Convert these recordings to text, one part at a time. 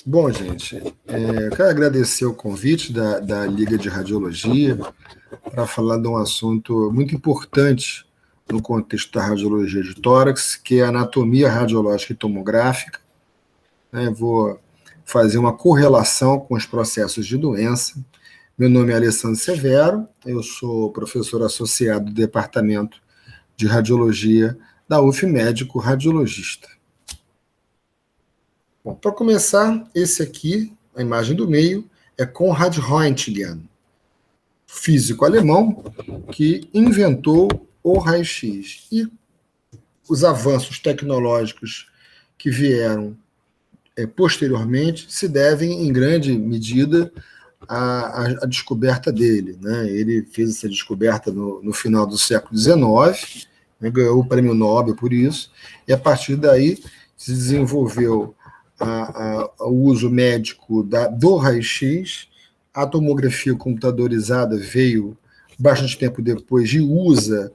Bom, gente, eu quero agradecer o convite da Liga de Radiologia para falar de um assunto muito importante no contexto da radiologia de tórax, que é a anatomia radiológica e tomográfica. Vou fazer uma correlação com os processos de doença. Meu nome é Alessandro Severo, eu sou professor associado do Departamento de Radiologia da UF, médico radiologista. Bom, para começar, esse aqui, a imagem do meio, é Konrad Röntgen, físico alemão que inventou o raio-x. E os avanços tecnológicos que vieram posteriormente se devem, em grande medida, à descoberta dele. Ele fez essa descoberta no final do século XIX, ganhou o prêmio Nobel por isso, e a partir daí se desenvolveu o uso médico do raio-x. A tomografia computadorizada veio bastante tempo depois e usa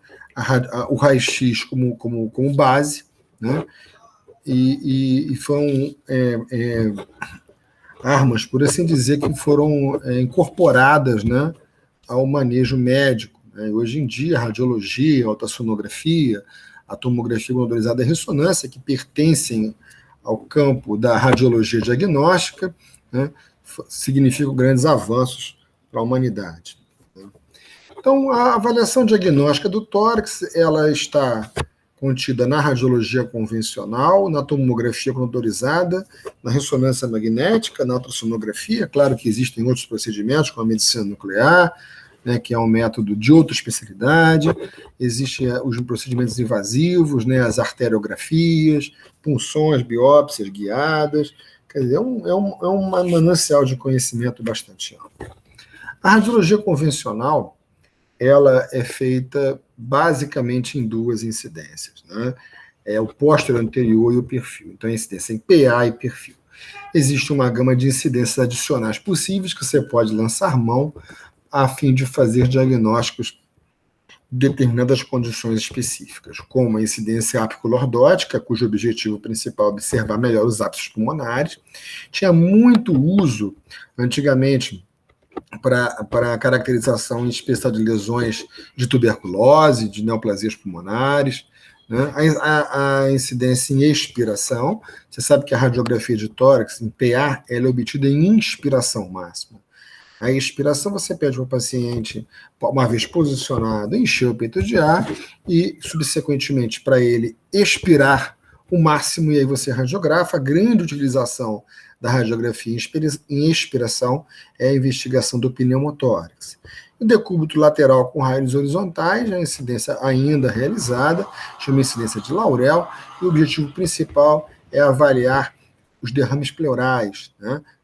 o raio-x como base, e foram armas, por assim dizer, que foram incorporadas ao manejo médico. Hoje em dia, a radiologia, a ultrassonografia, a tomografia computadorizada e a ressonância, que pertencem ao campo da radiologia diagnóstica, significam grandes avanços para a humanidade. Então, a avaliação diagnóstica do tórax, ela está contida na radiologia convencional, na tomografia computadorizada, na ressonância magnética, na ultrassonografia. Claro que existem outros procedimentos, como a medicina nuclear, que é um método de outra especialidade. Existem os procedimentos invasivos, as arteriografias, punções, biópsias guiadas. Quer dizer, é um manancial de conhecimento bastante amplo. A radiologia convencional, ela é feita basicamente em duas incidências. É o posterior anterior e o perfil. Então, a incidência em PA e perfil. Existe uma gama de incidências adicionais possíveis que você pode lançar mão a fim de fazer diagnósticos de determinadas condições específicas, como a incidência apiculordótica, cujo objetivo principal é observar melhor os hábitos pulmonares. Tinha muito uso, antigamente, para a caracterização em especial de lesões de tuberculose, de neoplasias pulmonares, a incidência em expiração. Você sabe que a radiografia de tórax, em PA, ela é obtida em inspiração máxima. A expiração, você pede para o paciente, uma vez posicionado, encher o peito de ar e, subsequentemente, para ele expirar o máximo, e aí você radiografa. A grande utilização da radiografia em expiração é a investigação do pneumotórax. O decúbito lateral com raios horizontais, a incidência ainda realizada, chama incidência de Laurel, e o objetivo principal é avaliar os derrames pleurais,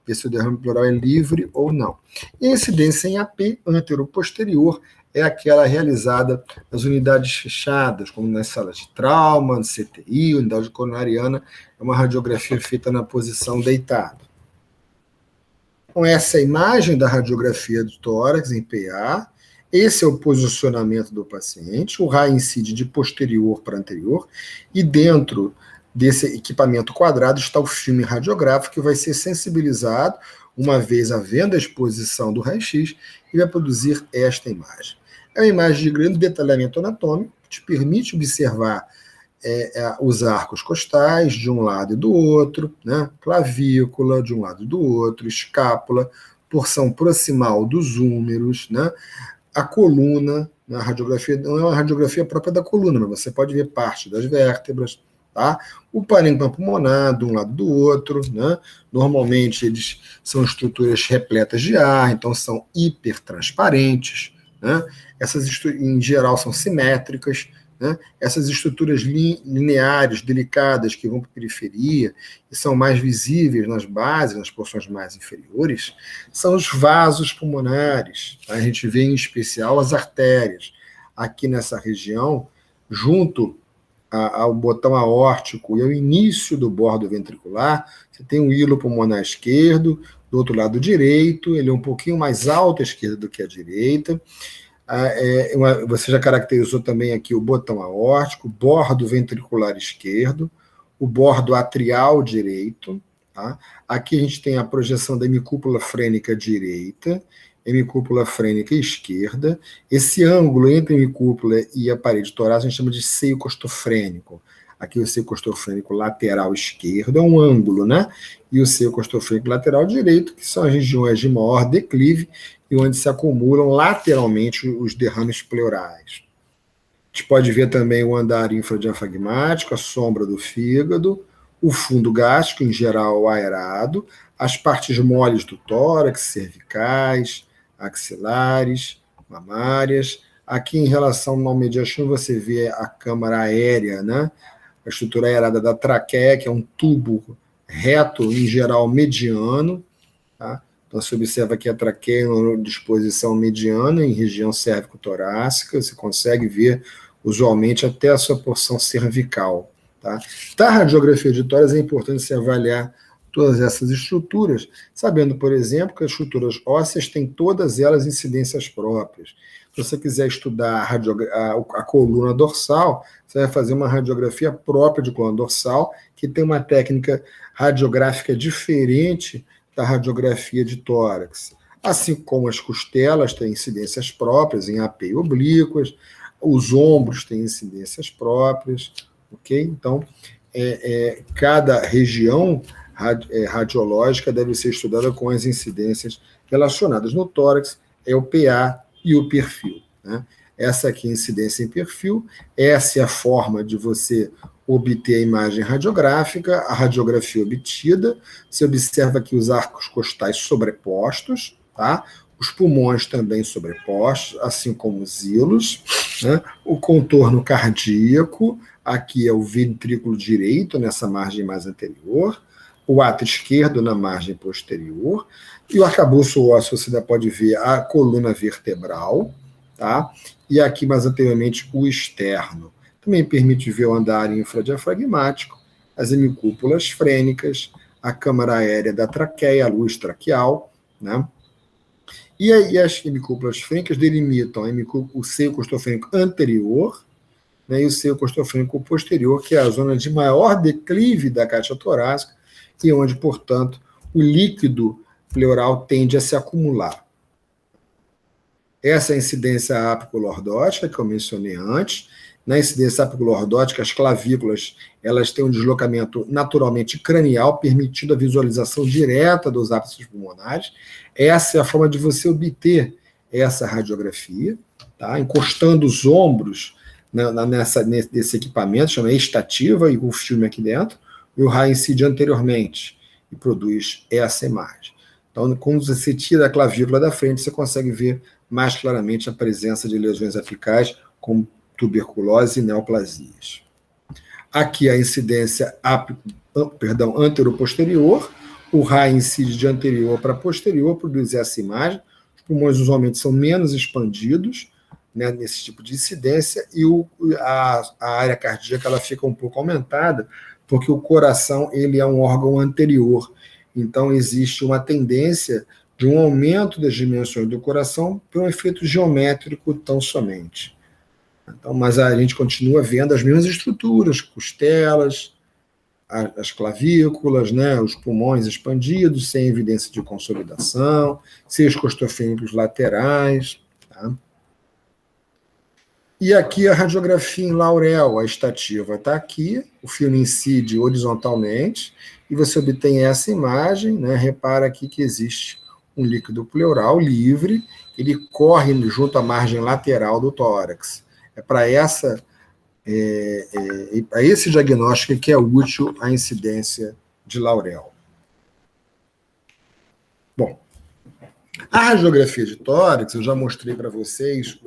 ver se o derrame pleural é livre ou não. E a incidência em AP, antero-posterior, é aquela realizada nas unidades fechadas, como nas salas de trauma, no CTI, unidade coronariana, é uma radiografia feita na posição deitado. Então, essa é a imagem da radiografia do tórax em PA, esse é o posicionamento do paciente, o raio incide de posterior para anterior, e dentro desse equipamento quadrado está o filme radiográfico, que vai ser sensibilizado, uma vez havendo a exposição do raio-x, e vai produzir esta imagem. É uma imagem de grande detalhamento anatômico, que te permite observar os arcos costais de um lado e do outro, clavícula de um lado e do outro, escápula, porção proximal dos úmeros, a coluna. A radiografia não é uma radiografia própria da coluna, mas você pode ver parte das vértebras, o parênquima pulmonar de um lado do outro. Normalmente eles são estruturas repletas de ar, então são hipertransparentes. Essas, em geral, são simétricas. Essas estruturas lineares, delicadas, que vão para a periferia e são mais visíveis nas bases, nas porções mais inferiores, são os vasos pulmonares. A gente vê em especial as artérias. Aqui nessa região, junto ao botão aórtico e ao início do bordo ventricular, você tem o hilo pulmonar esquerdo, do outro lado direito, ele é um pouquinho mais alto à esquerda do que à direita. Você já caracterizou também aqui o botão aórtico, bordo ventricular esquerdo, o bordo atrial direito, Tá? Aqui a gente tem a projeção da hemicúpula frênica direita, hemicúpula frênica esquerda. Esse ângulo entre a hemicúpula e a parede torácica a gente chama de seio costofrênico. Aqui o seio costofrênico lateral esquerdo é um ângulo, né? E o seio costofrênico lateral direito, que são as regiões de maior declive e onde se acumulam lateralmente os derrames pleurais. A gente pode ver também o andar infradiafragmático, a sombra do fígado, o fundo gástrico, em geral aerado, as partes moles do tórax, cervicais, axilares, mamárias. Aqui, em relação ao mediastino, você vê a câmara aérea, né? A estrutura aerada da traqueia, que é um tubo reto, em geral mediano. Tá? Então, você observa aqui a traqueia em disposição mediana, em região cérvico-torácica, você consegue ver usualmente até a sua porção cervical. Tá? Da radiografia de tórax é importante se avaliar todas essas estruturas, sabendo, por exemplo, que as estruturas ósseas têm todas elas incidências próprias. Se você quiser estudar a coluna dorsal, você vai fazer uma radiografia própria de coluna dorsal, que tem uma técnica radiográfica diferente da radiografia de tórax. Assim como as costelas têm incidências próprias em AP e oblíquas, os ombros têm incidências próprias, ok? Então, cada região radiológica deve ser estudada com as incidências relacionadas. No tórax é o PA e o perfil. Né? Essa aqui é a incidência em perfil, essa é a forma de você obter a imagem radiográfica, a radiografia obtida. Você observa aqui os arcos costais sobrepostos, tá? Os pulmões também sobrepostos, assim como os hilos, né? O contorno cardíaco, aqui é o ventrículo direito, nessa margem mais anterior, o ato esquerdo na margem posterior, e o arcabouço ósseo, você ainda pode ver a coluna vertebral, tá? E aqui mais anteriormente o externo. Também permite ver o andar infradiafragmático, as hemicúpulas frênicas, a câmara aérea da traqueia, a luz traqueal, né? E aí as hemicúpulas frênicas delimitam o seio costofrênico anterior, né, e o seio costofrênico posterior, que é a zona de maior declive da caixa torácica, e onde, portanto, o líquido pleural tende a se acumular. Essa é a incidência apiculordótica, que eu mencionei antes. Na incidência apiculordótica, as clavículas elas têm um deslocamento naturalmente cranial, permitindo a visualização direta dos ápices pulmonares. Essa é a forma de você obter essa radiografia, tá? Encostando os ombros nesse equipamento, chama estativa, e com o filme aqui dentro, e o raio incide anteriormente e produz essa imagem. Então, quando você tira a clavícula da frente, você consegue ver mais claramente a presença de lesões apicais, como tuberculose e neoplasias. Aqui a incidência antero-posterior, o raio incide de anterior para posterior, produz essa imagem. Os pulmões usualmente são menos expandidos, né, nesse tipo de incidência, e a área cardíaca ela fica um pouco aumentada, porque o coração ele é um órgão anterior. Então, existe uma tendência de um aumento das dimensões do coração por um efeito geométrico tão somente. Então, mas a gente continua vendo as mesmas estruturas, costelas, as clavículas, né, os pulmões expandidos, sem evidência de consolidação, seios costofrênicos laterais. Tá? E aqui a radiografia em Laurel, a estativa está aqui, o filme incide horizontalmente, e você obtém essa imagem, né? Repara aqui que existe um líquido pleural livre, ele corre junto à margem lateral do tórax. É para esse diagnóstico que é útil a incidência de Laurel. Bom, a radiografia de tórax, eu já mostrei para vocês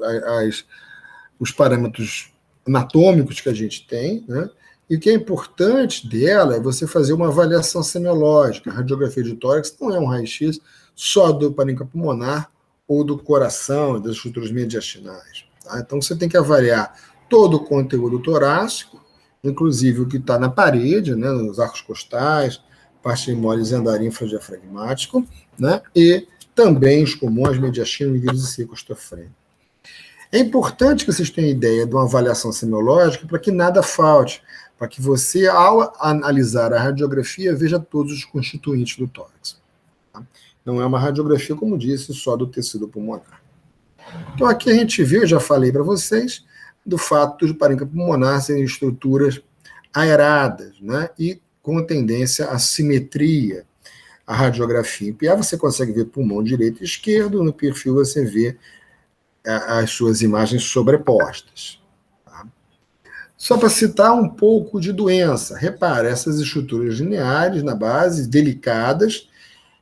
os parâmetros anatômicos que a gente tem, né? E o que é importante dela é você fazer uma avaliação semiológica. A radiografia de tórax não é um raio-x só do parênquima pulmonar ou do coração e das estruturas mediastinais. Tá? Então, você tem que avaliar todo o conteúdo torácico, inclusive o que está na parede, né, nos arcos costais, parte moles e andar infradiafragmático, né, e também os pulmões, mediastino, vírus e seio costofrênico. É importante que vocês tenham ideia de uma avaliação semiológica para que nada falte, para que você, ao analisar a radiografia, veja todos os constituintes do tórax. Tá? Não é uma radiografia, como disse, só do tecido pulmonar. Então, aqui a gente vê, eu já falei para vocês, do fato de parênquima pulmonar serem estruturas aeradas, né? E com tendência à simetria. A radiografia em PA, você consegue ver pulmão direito e esquerdo, no perfil você vê as suas imagens sobrepostas. Tá? Só para citar um pouco de doença, repara, essas estruturas lineares na base, delicadas,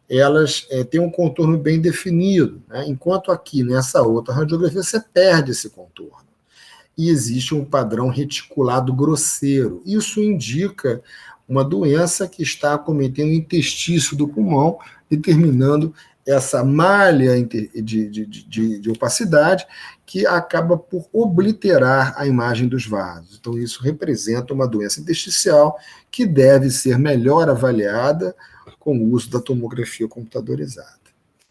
elas têm um contorno bem definido, né? Enquanto aqui nessa outra radiografia você perde esse contorno. E existe um padrão reticulado grosseiro. Isso indica uma doença que está acometendo o interstício do pulmão, determinando essa malha de opacidade que acaba por obliterar a imagem dos vasos. Então, isso representa uma doença intersticial que deve ser melhor avaliada com o uso da tomografia computadorizada.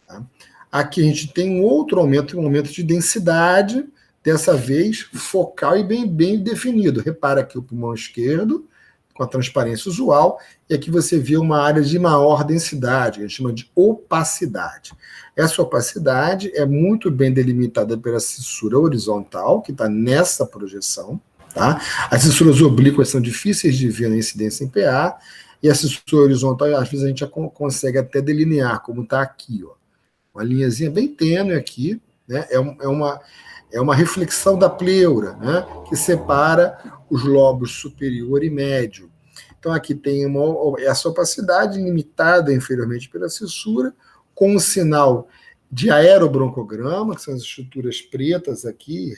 Tá? Aqui a gente tem um outro aumento, um aumento de densidade, dessa vez focal e bem definido. Repara aqui o pulmão esquerdo, com a transparência usual, e aqui você vê uma área de maior densidade, que a gente chama de opacidade. Essa opacidade é muito bem delimitada pela cissura horizontal, que está nessa projeção. Tá? As cissuras oblíquas são difíceis de ver na incidência em PA, e a cissura horizontal, às vezes, a gente já consegue até delinear, como está aqui. Ó. Uma linhazinha bem tênue aqui, né? É uma reflexão da pleura, né, que separa os lobos superior e médio. Então, aqui tem essa opacidade limitada inferiormente pela cissura, com um sinal de aerobroncograma, que são as estruturas pretas aqui,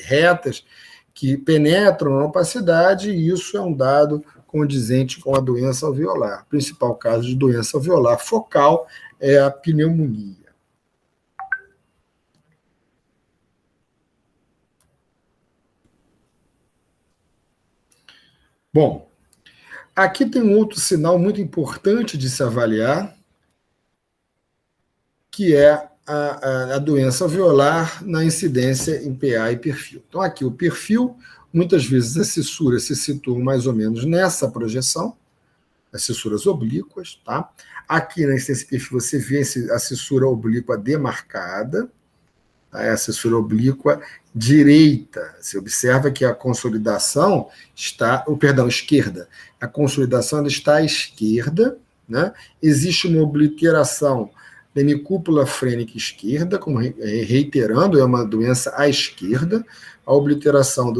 retas, que penetram na opacidade, e isso é um dado condizente com a doença alveolar. O principal caso de doença alveolar focal é a pneumonia. Bom, aqui tem um outro sinal muito importante de se avaliar, que é a doença alveolar na incidência em PA e perfil. Então, aqui o perfil, muitas vezes as cissuras se situam mais ou menos nessa projeção, as cissuras oblíquas, tá? Aqui na incidência perfil você vê a cissura oblíqua demarcada, tá? A cissura oblíqua direita. Você observa que a consolidação está, esquerda. A consolidação ela está à esquerda, né? Existe uma obliteração da hemicúpula frênica esquerda, como reiterando, é uma doença à esquerda, a obliteração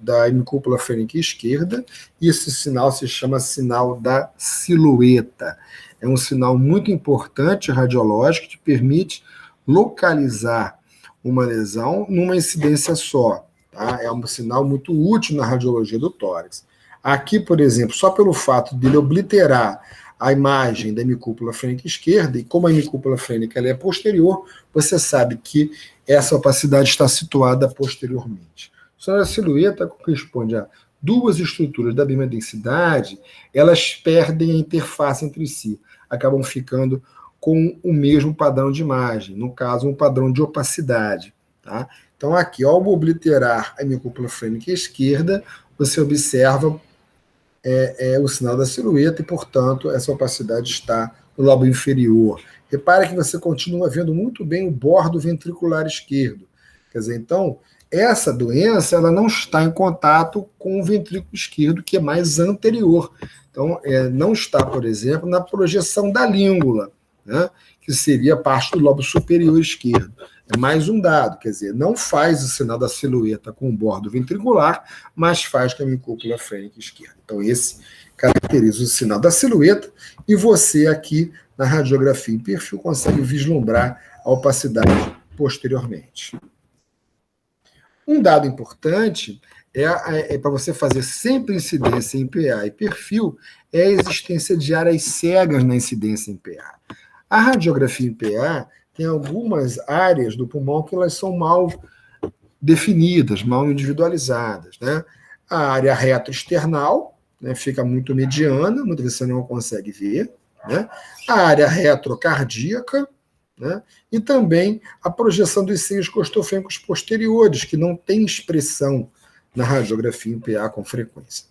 da hemicúpula frênica esquerda, e esse sinal se chama sinal da silhueta. É um sinal muito importante radiológico que permite localizar uma lesão numa incidência só. Tá? É um sinal muito útil na radiologia do tórax. Aqui, por exemplo, só pelo fato de ele obliterar a imagem da hemicúpula frênica esquerda, e como a hemicúpula frênica ela é posterior, você sabe que essa opacidade está situada posteriormente. Só a silhueta corresponde a duas estruturas da mesma densidade, elas perdem a interface entre si, acabam ficando com o mesmo padrão de imagem, no caso, um padrão de opacidade. Tá? Então, aqui, ao obliterar a hemicúpula frênica esquerda, você observa o sinal da silhueta e, portanto, essa opacidade está no lobo inferior. Repare que você continua vendo muito bem o bordo ventricular esquerdo. Quer dizer, então, essa doença ela não está em contato com o ventrículo esquerdo, que é mais anterior. Então, não está, por exemplo, na projeção da língula, né, que seria parte do lobo superior esquerdo. É mais um dado, quer dizer, não faz o sinal da silhueta com o bordo ventricular, mas faz com a hemicúpula frênica esquerda. Então, esse caracteriza o sinal da silhueta, e você aqui, na radiografia em perfil, consegue vislumbrar a opacidade posteriormente. Um dado importante para você fazer sempre incidência em PA e perfil é a existência de áreas cegas na incidência em PA. A radiografia em PA tem algumas áreas do pulmão que elas são mal definidas, mal individualizadas. Né? A área retroexternal, né, fica muito mediana, muitas vezes você não consegue ver. Né? A área retrocardíaca, né? E também a projeção dos seios costofêmicos posteriores, que não tem expressão na radiografia em PA com frequência.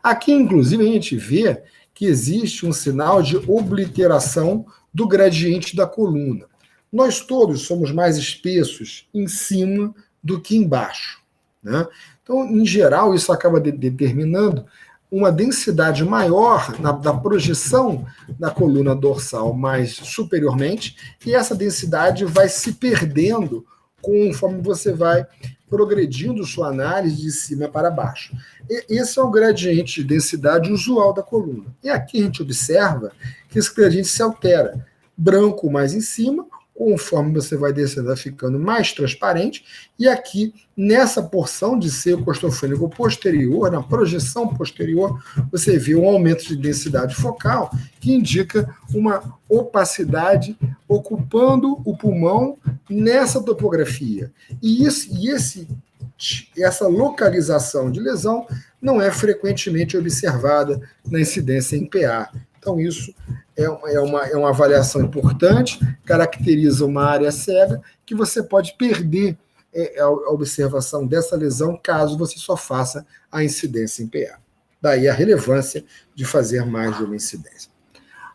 Aqui, inclusive, a gente vê que existe um sinal de obliteração do gradiente da coluna. Nós todos somos mais espessos em cima do que embaixo, né? Então, em geral, isso acaba determinando uma densidade maior da projeção da coluna dorsal mais superiormente, e essa densidade vai se perdendo conforme você vai progredindo sua análise de cima para baixo. Esse é o gradiente de densidade usual da coluna. E aqui a gente observa que esse gradiente se altera. Branco mais em cima, conforme você vai descendo, vai ficando mais transparente, e aqui, nessa porção de seio costofênico posterior, na projeção posterior, você vê um aumento de densidade focal, que indica uma opacidade ocupando o pulmão nessa topografia. E essa localização de lesão não é frequentemente observada na incidência em PA. Então, isso é uma avaliação importante, caracteriza uma área cega que você pode perder a observação dessa lesão caso você só faça a incidência em PA. Daí a relevância de fazer mais de uma incidência.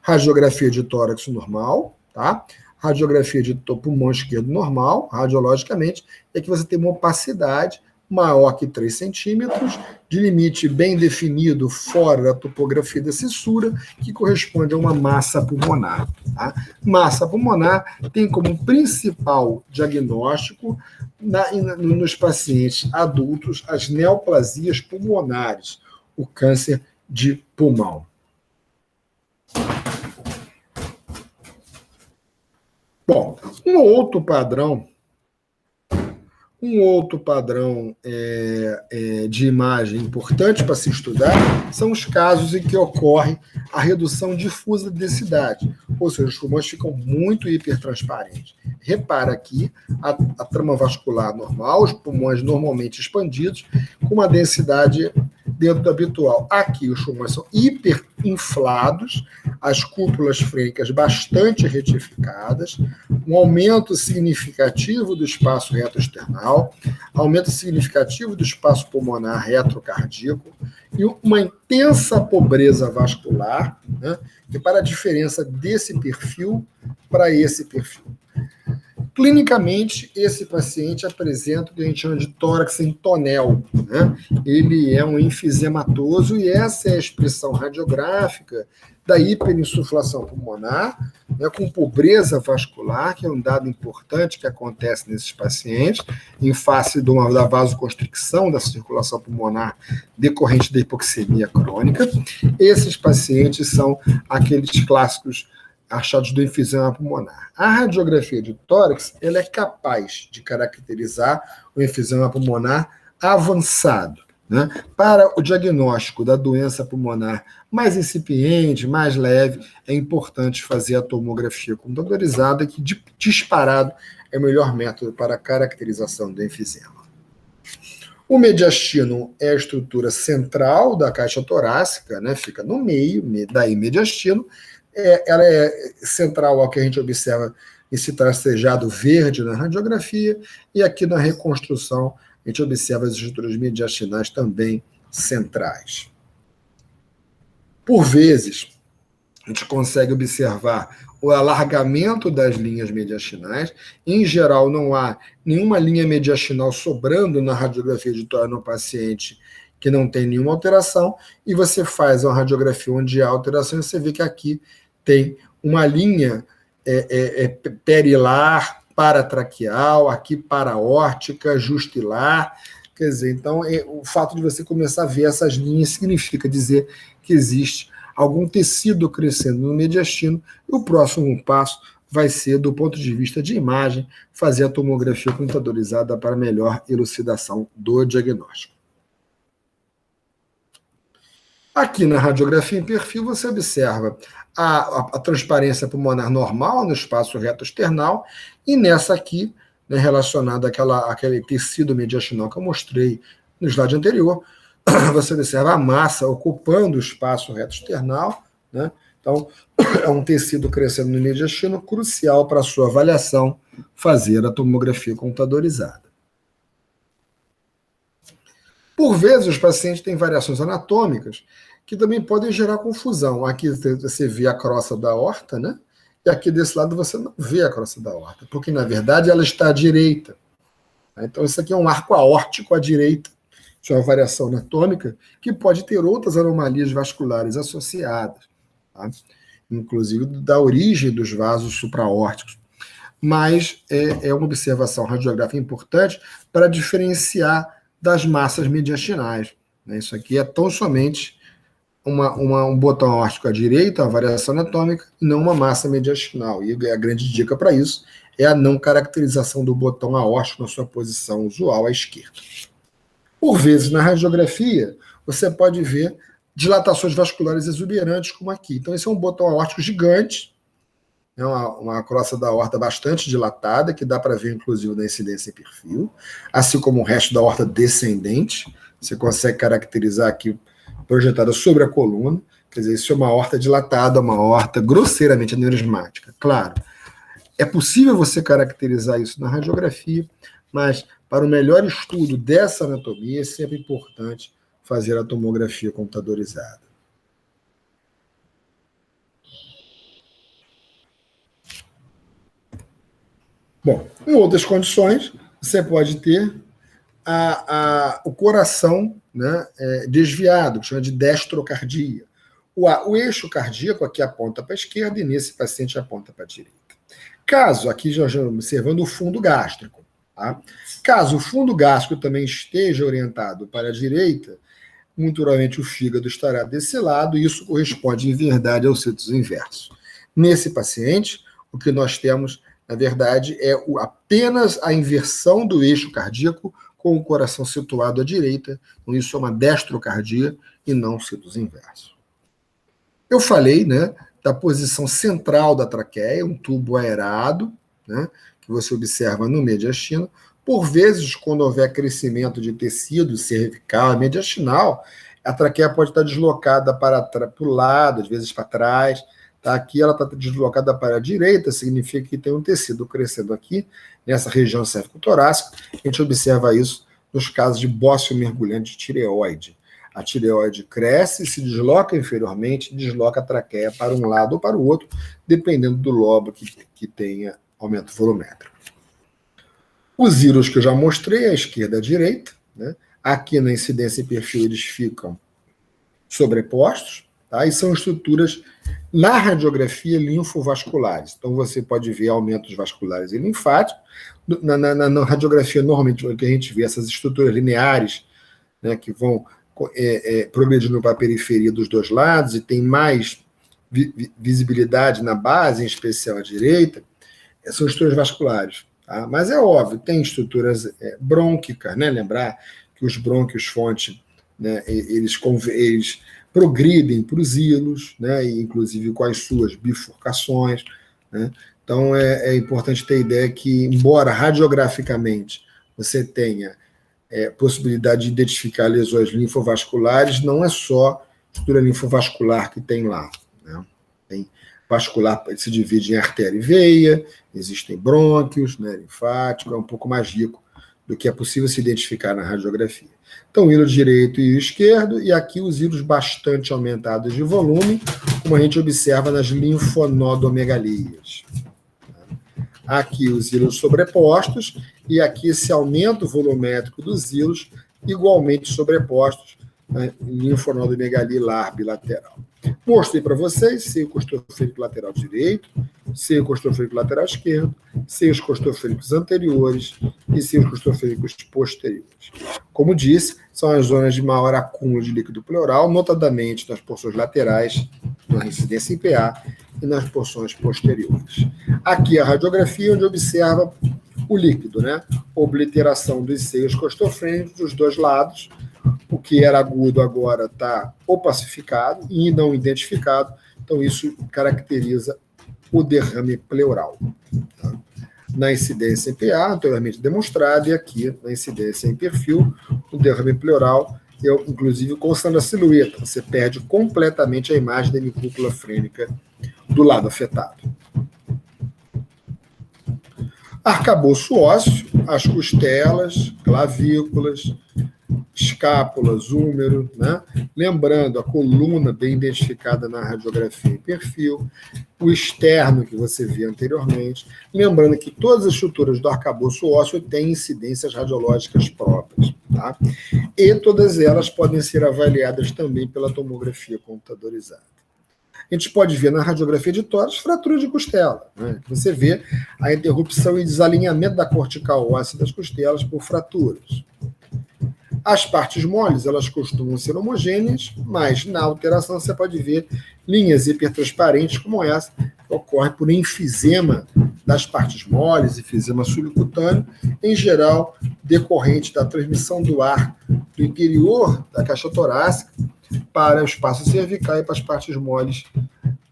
Radiografia de tórax normal, tá? Radiografia de pulmão esquerdo normal, radiologicamente, é que você tem uma opacidade maior que 3 centímetros, de limite bem definido fora da topografia da cissura, que corresponde a uma massa pulmonar. Tá? Massa pulmonar tem como principal diagnóstico nos pacientes adultos as neoplasias pulmonares, o câncer de pulmão. Bom, um outro padrão de imagem importante para se estudar são os casos em que ocorre a redução difusa de densidade, ou seja, os pulmões ficam muito hipertransparentes. Repara aqui a trama vascular normal, os pulmões normalmente expandidos, com uma densidade dentro do habitual. Aqui os pulmões são hiperinflados, as cúpulas frênicas bastante retificadas, um aumento significativo do espaço retroesternal, aumento significativo do espaço pulmonar retrocardíaco e uma intensa pobreza vascular, né, que para a diferença desse perfil para esse perfil. Clinicamente, esse paciente apresenta o que a gente chama de tórax em tonel, né? Ele é um enfisematoso e essa é a expressão radiográfica da hiperinsuflação pulmonar, né, com pobreza vascular, que é um dado importante que acontece nesses pacientes, em face da vasoconstricção da circulação pulmonar decorrente da hipoxemia crônica. Esses pacientes são aqueles clássicos achados do enfisema pulmonar. A radiografia de tórax ela é capaz de caracterizar o enfisema pulmonar avançado, né? Para o diagnóstico da doença pulmonar mais incipiente, mais leve, é importante fazer a tomografia computadorizada, que disparado é o melhor método para a caracterização do enfisema. O mediastino é a estrutura central da caixa torácica, né? Fica no meio, daí mediastino. Ela é central ao que a gente observa esse tracejado verde na radiografia, e aqui na reconstrução a gente observa as estruturas mediastinais também centrais. Por vezes, a gente consegue observar o alargamento das linhas mediastinais. Em geral, não há nenhuma linha mediastinal sobrando na radiografia de tórax no paciente que não tem nenhuma alteração, e você faz uma radiografia onde há alteração, e você vê que aqui tem uma linha perilar, paratraqueal, aqui paraórtica, justilar. Quer dizer, então, o fato de você começar a ver essas linhas significa dizer que existe algum tecido crescendo no mediastino, e o próximo passo vai ser, do ponto de vista de imagem, fazer a tomografia computadorizada para melhor elucidação do diagnóstico. Aqui na radiografia em perfil, você observa a transparência pulmonar normal no espaço retroesternal, e nessa aqui, né, relacionada àquele tecido mediastinal que eu mostrei no slide anterior, você observa a massa ocupando o espaço retroesternal, né? Então, é um tecido crescendo no mediastino, crucial para a sua avaliação, fazer a tomografia computadorizada. Por vezes, os pacientes têm variações anatômicas que também podem gerar confusão. Aqui você vê a crosta da aorta, né? E aqui desse lado você não vê a crosta da aorta, porque, na verdade, ela está à direita. Então, isso aqui é um arco aórtico à direita. Isso é uma variação anatômica que pode ter outras anomalias vasculares associadas, tá? Inclusive da origem dos vasos supraórticos. Mas é uma observação radiográfica importante para diferenciar das massas mediastinais, né? Isso aqui é tão somente um botão aórtico à direita, uma variação anatômica, e não uma massa mediastinal. E a grande dica para isso é a não caracterização do botão aórtico na sua posição usual à esquerda. Por vezes, na radiografia, você pode ver dilatações vasculares exuberantes, como aqui. Então, esse é um botão aórtico gigante, é uma crosta da aorta bastante dilatada, que dá para ver, inclusive, na incidência em perfil, assim como o resto da aorta descendente. Você consegue caracterizar aqui, projetada sobre a coluna. Quer dizer, isso é uma aorta dilatada, uma aorta grosseiramente aneurismática. Claro, é possível você caracterizar isso na radiografia, mas para o melhor estudo dessa anatomia é sempre importante fazer a tomografia computadorizada. Bom, em outras condições, você pode ter o coração, né, desviado, que chama de destrocardia. O eixo cardíaco aqui aponta para a esquerda e nesse paciente aponta para a direita. Caso, aqui já observando o fundo gástrico, tá? Caso o fundo gástrico também esteja orientado para a direita, muito provavelmente o fígado estará desse lado, e isso corresponde, em verdade, ao situs inverso. Nesse paciente, o que nós temos, na verdade, é apenas a inversão do eixo cardíaco com o coração situado à direita, então isso é uma destrocardia e não situs inverso. Eu falei, né, da posição central da traqueia, um tubo aerado, né, que você observa no mediastino. Por vezes, quando houver crescimento de tecido cervical, mediastinal, a traqueia pode estar deslocada para o lado, às vezes para trás. Tá? Aqui ela está deslocada para a direita, significa que tem um tecido crescendo aqui, nessa região cérvico-torácica. A gente observa isso nos casos de bócio mergulhante de tireoide. A tireoide cresce, se desloca inferiormente, desloca a traqueia para um lado ou para o outro, dependendo do lobo que tenha aumento volumétrico. Os íros que eu já mostrei, à esquerda e à direita, né? Aqui na incidência e perfil eles ficam sobrepostos, tá? E são estruturas, na radiografia, linfovasculares. Então você pode ver aumentos vasculares e linfáticos. Na radiografia, normalmente, o que a gente vê, essas estruturas lineares, né, que vão progredindo para a periferia dos dois lados e tem mais visibilidade na base, em especial à direita, são estruturas vasculares. Tá? Mas é óbvio, tem estruturas brônquicas, né? Lembrar que os brônquios fonte, né, eles progridem para os hilos, né, e inclusive com as suas bifurcações. Né? Então é importante ter a ideia que, embora radiograficamente você tenha possibilidade de identificar lesões linfovasculares, não é só estrutura linfovascular que tem lá. Né? Tem vascular, se divide em artéria e veia, existem brônquios, né, linfático, é um pouco mais rico do que é possível se identificar na radiografia. Então, hilo direito e hilo esquerdo, e aqui os hilos bastante aumentados de volume, como a gente observa nas linfonodomegalias. Aqui os hilos sobrepostos, e aqui esse aumento volumétrico dos hilos igualmente sobrepostos, né, linfonodomegalia hilar bilateral. Mostrei para vocês seio costofelíco lateral direito, seio costofelíco lateral esquerdo, seios costofelícos anteriores e seios costofelícos posteriores. Como disse, são as zonas de maior acúmulo de líquido pleural, notadamente nas porções laterais, na incidência em PA, e nas porções posteriores. Aqui a radiografia, onde observa o líquido, né? Obliteração dos seios costofrênicos dos dois lados. O que era agudo agora está opacificado e não identificado, então isso caracteriza o derrame pleural. Tá? Na incidência em PA, anteriormente demonstrado, e aqui na incidência em perfil, o derrame pleural, inclusive constando a silhueta, você perde completamente a imagem da hemicúpula frênica do lado afetado. Arcabouço ósseo, as costelas, clavículas, escápulas, húmero, né? Lembrando, a coluna bem identificada na radiografia em perfil, o externo que você viu anteriormente, lembrando que todas as estruturas do arcabouço ósseo têm incidências radiológicas próprias, tá? E todas elas podem ser avaliadas também pela tomografia computadorizada. A gente pode ver na radiografia de tórax fratura de costela, né? Você vê a interrupção e desalinhamento da cortical óssea das costelas por fraturas. As partes moles, elas costumam ser homogêneas, mas na alteração você pode ver linhas hipertransparentes como essa, que ocorre por enfisema das partes moles, enfisema subcutâneo, em geral decorrente da transmissão do ar do interior da caixa torácica para o espaço cervical e para as partes moles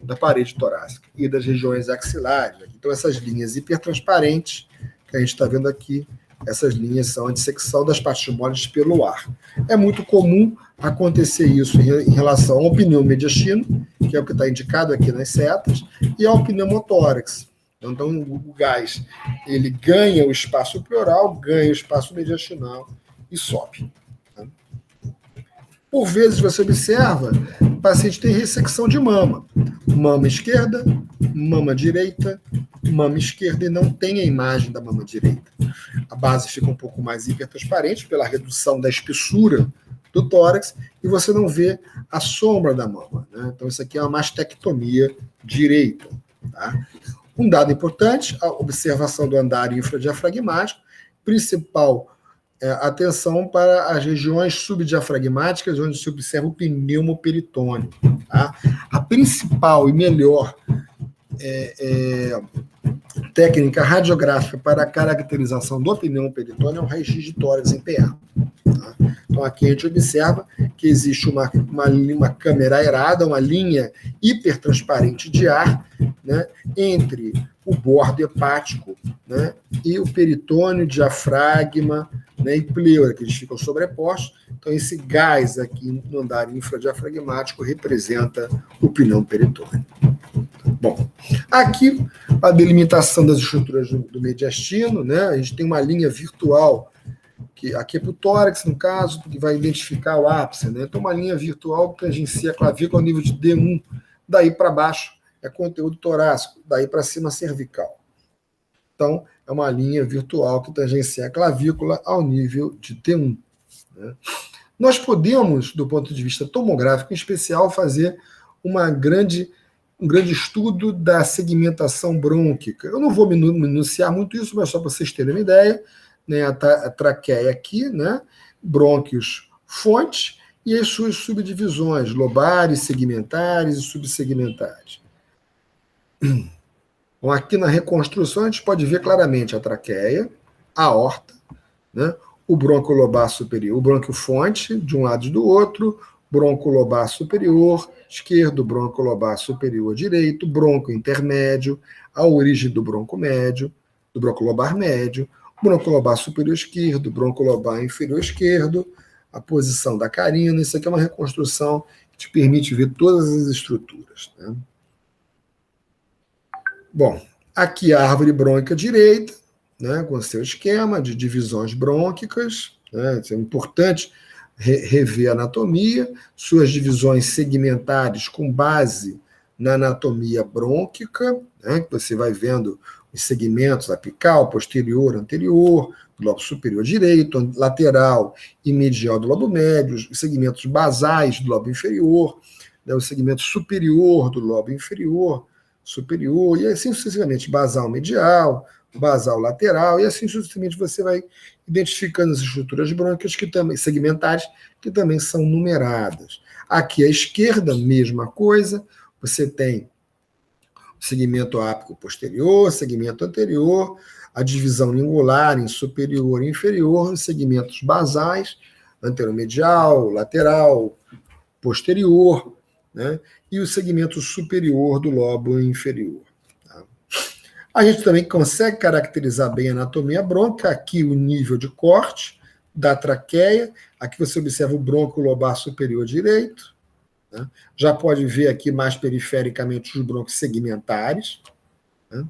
da parede torácica e das regiões axilares. Então, essas linhas hipertransparentes que a gente está vendo aqui, essas linhas são a dissecção das partes moles pelo ar. É muito comum acontecer isso em relação ao pneumomediastino, que é o que está indicado aqui nas setas, e ao pneumotórax. Então, o gás ele ganha o espaço pleural, ganha o espaço mediastinal e sobe. Por vezes você observa, o paciente tem ressecção de mama. Mama esquerda, mama direita, mama esquerda, e não tem a imagem da mama direita. A base fica um pouco mais hipertransparente pela redução da espessura do tórax e você não vê a sombra da mama, né? Então, isso aqui é uma mastectomia direita. Tá? Um dado importante, a observação do andário infradiafragmático, principal atenção para as regiões subdiafragmáticas, onde se observa o pneumoperitônio. Tá? A principal e melhor técnica radiográfica para a caracterização do pneumoperitônio é o raio-x de tórax em PA. Tá? Então, aqui a gente observa que existe uma câmera aerada, uma linha hipertransparente de ar, né, entre o bordo hepático, né, e o peritônio, diafragma, né, e pleura, que eles ficam sobrepostos. Então, esse gás aqui no andário infradiafragmático representa o pneumoperitônio. Bom, aqui a delimitação das estruturas do mediastino, né, a gente tem uma linha virtual, que aqui é para o tórax, no caso, que vai identificar o ápice, né? Então, uma linha virtual que tangencia a clavícula ao nível de D1, daí para baixo é conteúdo torácico, daí para cima cervical. Então, é uma linha virtual que tangencia a clavícula ao nível de T1. Né? Nós podemos, do ponto de vista tomográfico em especial, fazer um grande estudo da segmentação brônquica. Eu não vou minuciar muito isso, mas só para vocês terem uma ideia, né, a traqueia aqui, né, brônquios fonte e as suas subdivisões, lobares, segmentares e subsegmentares. Então, aqui na reconstrução, a gente pode ver claramente a traqueia, a aorta, né, o brônquio lobar superior, o brônquio fonte, de um lado e do outro, brônquio lobar superior esquerdo, brônquio lobar superior direito, brônquio intermédio, a origem do brônquio médio, do brônquio lobar médio, brônquio lobar superior esquerdo, brônquio lobar inferior esquerdo, a posição da carina. Isso aqui é uma reconstrução que te permite ver todas as estruturas. Né? Bom, aqui a árvore brônquica direita, né, com seu esquema de divisões brônquicas. Né, é importante rever a anatomia, suas divisões segmentares com base na anatomia brônquica, né, que você vai vendo os segmentos apical, posterior, anterior, do lobo superior direito, lateral e medial do lobo médio, os segmentos basais do lobo inferior, né, o segmento superior do lobo inferior, superior, e assim sucessivamente, basal medial, basal lateral, e assim sucessivamente você vai identificando as estruturas brônquicas que também, segmentares, que também são numeradas. Aqui à esquerda, mesma coisa, você tem segmento ápico posterior, segmento anterior, a divisão lingular em superior e inferior, os segmentos basais, anteromedial, lateral, posterior, né, e o segmento superior do lobo inferior. Tá? A gente também consegue caracterizar bem a anatomia brônquica, aqui o nível de corte da traqueia, aqui você observa o brônquio lobar superior direito, né? Já pode ver aqui mais perifericamente os brônquios segmentares. Né?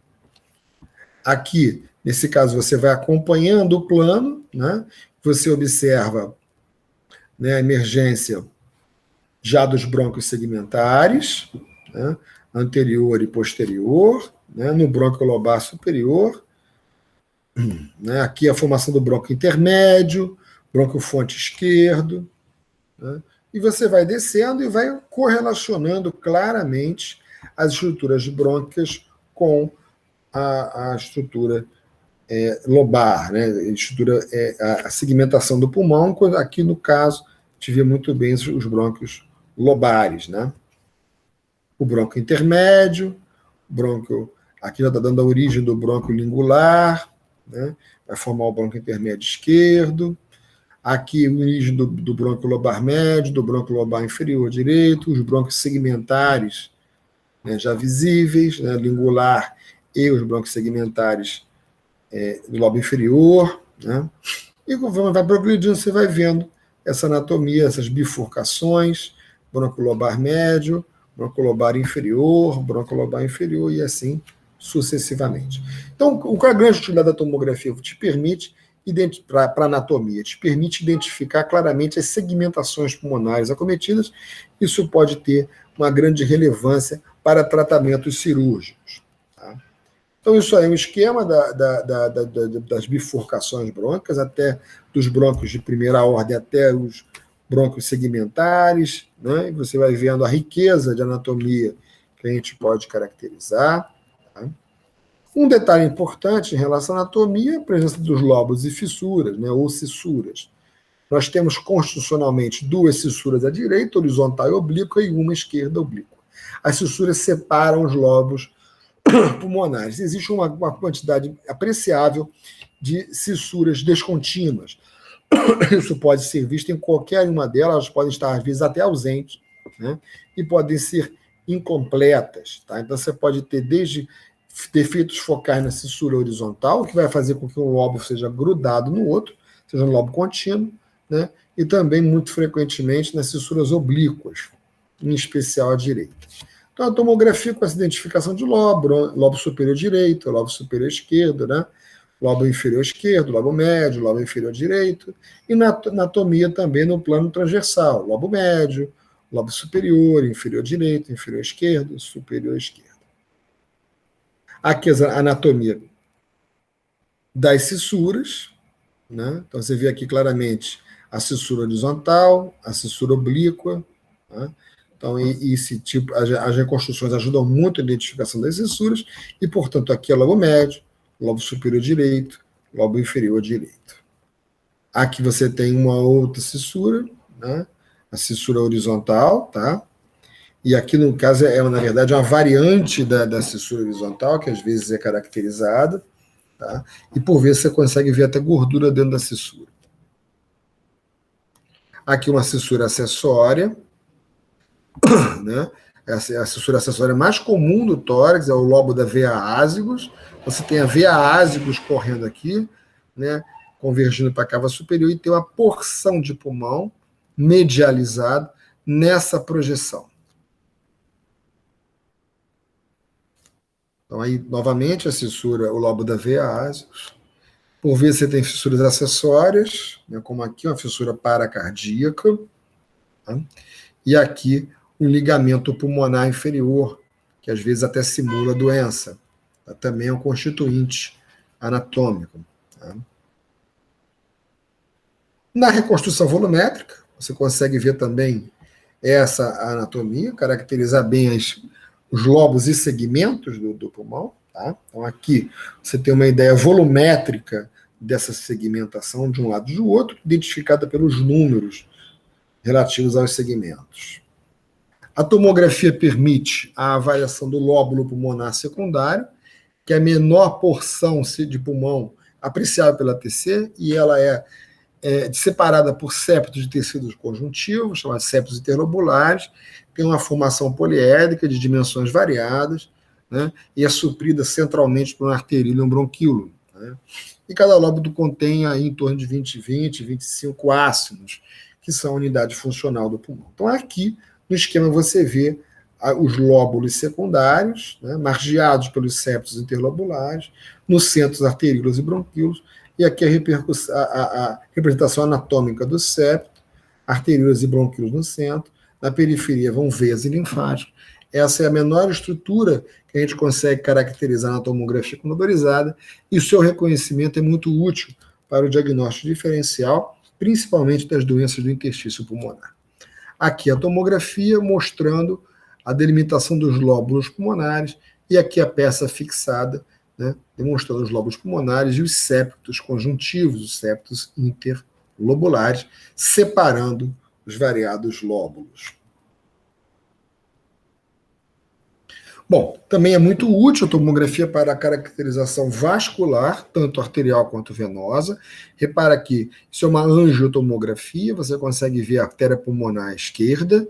Aqui, nesse caso, você vai acompanhando o plano, né? Você observa né, a emergência já dos brônquios segmentares, né, anterior e posterior, né, no brônquio lobar superior, né, aqui a formação do brônquio intermédio, brônquio fonte esquerdo, né, e você vai descendo e vai correlacionando claramente as estruturas brônquicas com a estrutura lobar, né, a segmentação do pulmão, aqui no caso, tive muito bem os brônquios lobares, né? O brônquio intermédio, brônquio, aqui já está dando a origem do brônquio lingular, né? Vai formar o brônquio intermédio esquerdo, aqui a origem do brônquio lobar médio, do brônquio lobar inferior direito, os brônquios segmentares, né, já visíveis, né, lingular e os brônquios segmentares do lobo inferior, né? E conforme vai progredindo, você vai vendo essa anatomia, essas bifurcações, bronquilobar médio, bronquilobar inferior, e assim sucessivamente. Então, o que a grande utilidade da tomografia te permite, para a anatomia, te permite identificar claramente as segmentações pulmonares acometidas. Isso pode ter uma grande relevância para tratamentos cirúrgicos. Tá? Então, isso aí é um esquema das bifurcações brônquicas, até dos brônquios de primeira ordem até os brônquios segmentares, né? E você vai vendo a riqueza de anatomia que a gente pode caracterizar. Tá? Um detalhe importante em relação à anatomia é a presença dos lobos e fissuras, né, ou cissuras. Nós temos constitucionalmente duas cissuras à direita, horizontal e oblíqua, e uma esquerda oblíqua. As fissuras separam os lobos pulmonares. Existe uma quantidade apreciável de cissuras descontínuas. Isso pode ser visto em qualquer uma delas, elas podem estar, às vezes, até ausentes, né? E podem ser incompletas. Tá? Então, você pode ter desde defeitos focais na cissura horizontal, que vai fazer com que um lobo seja grudado no outro, seja um lobo contínuo, né? E também, muito frequentemente, nas cissuras oblíquas, em especial à direita. Então, a tomografia com essa identificação de lobo superior direito, lobo superior esquerdo, né? Lobo inferior esquerdo, lobo médio, lobo inferior direito, e na anatomia também no plano transversal, lobo médio, lobo superior, inferior direito, inferior esquerdo, superior esquerdo. Aqui a anatomia das cissuras, né? Então você vê aqui claramente a cissura horizontal, a cissura oblíqua, né? Então, esse tipo, as reconstruções ajudam muito a identificação das cissuras, e, portanto, aqui é o lobo médio, lobo superior direito, lobo inferior direito. Aqui você tem uma outra cissura, né? A cissura horizontal, tá? E aqui, no caso, na verdade, uma variante da cissura horizontal, que às vezes é caracterizada, tá? E, por vezes, você consegue ver até gordura dentro da cissura. Aqui uma cissura acessória, né? A cissura acessória mais comum do tórax é o lobo da veia ázigos. Você tem a veia ázigos correndo aqui, né, convergindo para a cava superior, e tem uma porção de pulmão medializada nessa projeção. Então, aí, novamente, a cissura, o lobo da veia ázigos. Por vezes, você tem fissuras acessórias, né, como aqui, uma fissura paracardíaca. Tá? E aqui, um ligamento pulmonar inferior, que às vezes até simula doença. Tá? Também é um constituinte anatômico. Tá? Na reconstrução volumétrica, você consegue ver também essa anatomia, caracterizar bem os lobos e segmentos do pulmão. Tá? Então, aqui você tem uma ideia volumétrica dessa segmentação de um lado e do outro, identificada pelos números relativos aos segmentos. A tomografia permite a avaliação do lóbulo pulmonar secundário, que é a menor porção de pulmão apreciável pela TC, e ela é separada por septos de tecidos conjuntivos, chamados septos interlobulares, tem uma formação poliédrica de dimensões variadas, né, e é suprida centralmente por um arteríolo e um bronquíolo. Né, e cada lóbulo contém aí em torno de 25 ácidos, que são a unidade funcional do pulmão. Então, aqui, no esquema, você vê os lóbulos secundários, né, margeados pelos septos interlobulares, nos centros arteríolos e bronquíolos, e aqui a representação anatômica do septo, arteriosas e bronquíolos no centro, na periferia vão veias e linfáticos. Essa é a menor estrutura que a gente consegue caracterizar na tomografia computadorizada, e o seu reconhecimento é muito útil para o diagnóstico diferencial, principalmente das doenças do interstício pulmonar. Aqui a tomografia mostrando a delimitação dos lóbulos pulmonares, e aqui a peça fixada, né, demonstrando os lóbulos pulmonares e os septos conjuntivos, os septos interlobulares, separando os variados lóbulos. Bom, também é muito útil a tomografia para a caracterização vascular, tanto arterial quanto venosa. Repara que isso é uma angiotomografia, você consegue ver a artéria pulmonar esquerda,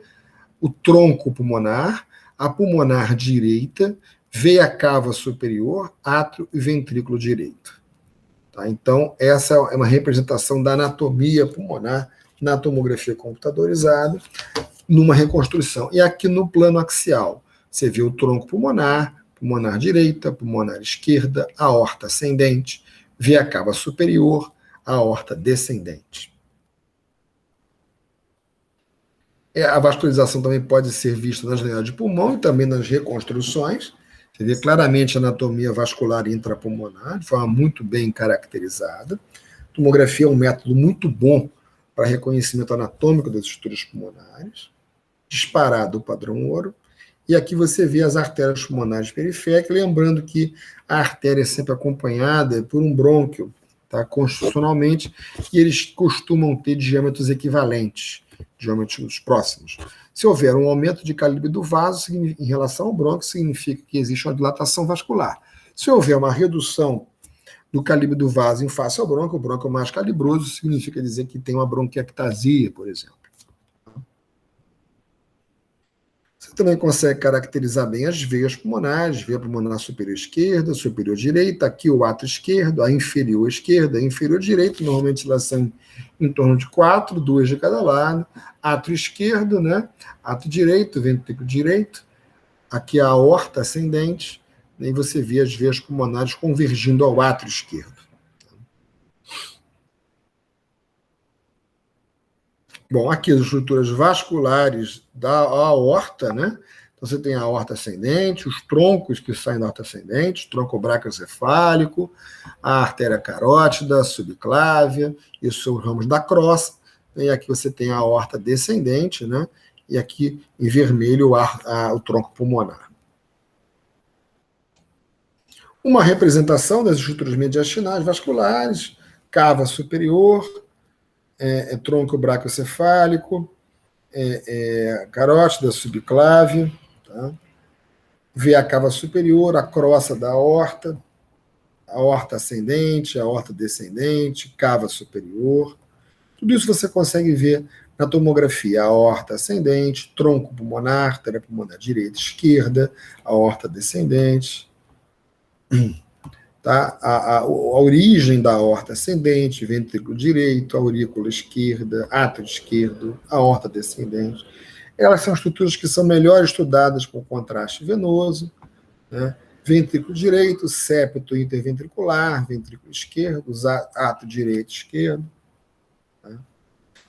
o tronco pulmonar, a pulmonar direita, veia cava superior, átrio e ventrículo direito. Tá? Então, essa é uma representação da anatomia pulmonar na tomografia computadorizada, numa reconstrução. E aqui no plano axial, você vê o tronco pulmonar, pulmonar direita, pulmonar esquerda, aorta ascendente, veia cava superior, aorta descendente. A vascularização também pode ser vista nas unidades de pulmão e também nas reconstruções. Você vê claramente a anatomia vascular intrapulmonar, de forma muito bem caracterizada. A tomografia é um método muito bom para reconhecimento anatômico das estruturas pulmonares, disparado o padrão ouro. E aqui você vê as artérias pulmonares periféricas, lembrando que a artéria é sempre acompanhada por um brônquio, tá, constitucionalmente, e eles costumam ter diâmetros equivalentes, diâmetros próximos. Se houver um aumento de calibre do vaso em relação ao brônquio, significa que existe uma dilatação vascular. Se houver uma redução do calibre do vaso em face ao brônquio, o brônquio mais calibroso significa dizer que tem uma bronquiectasia, por exemplo. Você também consegue caracterizar bem as veias pulmonares, veia pulmonar superior esquerda, superior direita, aqui o átrio esquerdo, a inferior esquerda, a inferior direita, normalmente elas são em torno de 4, 2 de cada lado, átrio esquerdo, né? Átrio direito, ventrículo direito, aqui a aorta ascendente, e você vê as veias pulmonares convergindo ao átrio esquerdo. Bom, aqui as estruturas vasculares da aorta, né? Então você tem a aorta ascendente, os troncos que saem da aorta ascendente, tronco braquiocefálico, a artéria carótida, a subclávia, e os seus ramos da crosta. E aqui você tem a aorta descendente, né? E aqui em vermelho o tronco pulmonar. Uma representação das estruturas mediastinais vasculares, cava superior, tronco braquiocefálico, carótida, subclávia, tá? Veia cava superior, a crosta da aorta ascendente, a aorta descendente, cava superior. Tudo isso você consegue ver na tomografia. A aorta ascendente, tronco pulmonar, artéria pulmonar direita, esquerda, aorta descendente. Tá? A origem da aorta ascendente, ventrículo direito, aurícula esquerda, átrio esquerdo, aorta descendente. Elas são estruturas que são melhor estudadas com contraste venoso, né? Ventrículo direito, septo interventricular, ventrículo esquerdo, átrio direito e esquerdo. Tá?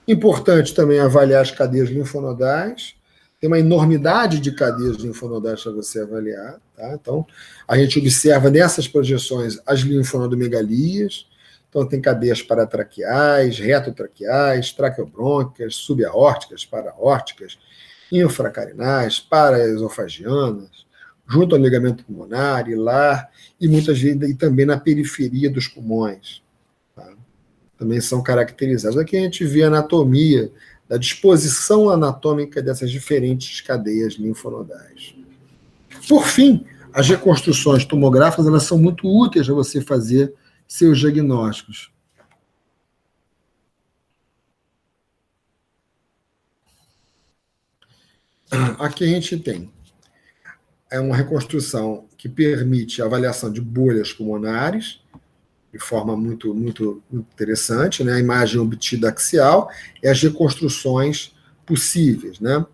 Importante também avaliar as cadeias linfonodais. Tem uma enormidade de cadeias linfonodais para você avaliar. Tá? Então, a gente observa nessas projeções as linfonodomegalias. Então, tem cadeias paratraqueais, retotraqueais, traqueobrônquicas, subaórticas, paraórticas, infracarinais, paraesofagianas, junto ao ligamento pulmonar, hilar, e muitas vezes e também na periferia dos pulmões. Tá? Também são caracterizadas. Aqui a gente vê a anatomia, da disposição anatômica dessas diferentes cadeias linfonodais. Por fim, as reconstruções tomográficas elas são muito úteis para você fazer seus diagnósticos. Aqui a gente tem uma reconstrução que permite a avaliação de bolhas pulmonares, de forma muito, muito interessante, né? A imagem obtida axial e as reconstruções possíveis, né?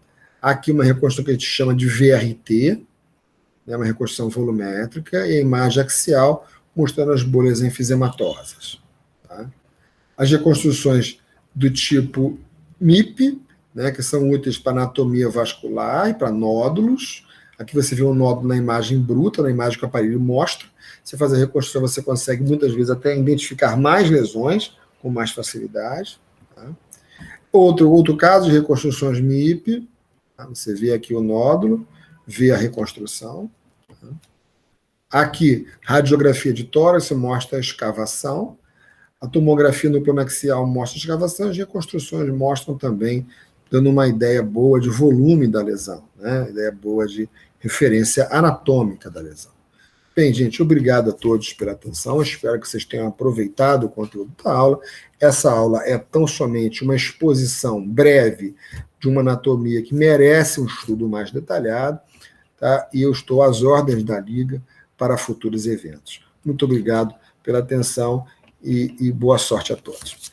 Aqui uma reconstrução que a gente chama de VRT, né? Uma reconstrução volumétrica, e a imagem axial mostrando as bolhas enfisematosas. Tá? As reconstruções do tipo MIP, né, que são úteis para anatomia vascular e para nódulos. Aqui você vê um nódulo na imagem bruta, na imagem que o aparelho mostra. Você faz a reconstrução, você consegue muitas vezes até identificar mais lesões com mais facilidade. Tá? Outro caso de reconstruções MIP, tá? Você vê aqui o nódulo, vê a reconstrução. Tá? Aqui, radiografia de tórax mostra a escavação. A tomografia nucleomaxial mostra a escavação, as reconstruções mostram também, dando uma ideia boa de volume da lesão, né? Ideia boa de referência anatômica da lesão. Bem, gente, obrigado a todos pela atenção. Espero que vocês tenham aproveitado o conteúdo da aula. Essa aula é tão somente uma exposição breve de uma anatomia que merece um estudo mais detalhado, tá? E eu estou às ordens da Liga para futuros eventos. Muito obrigado pela atenção e boa sorte a todos.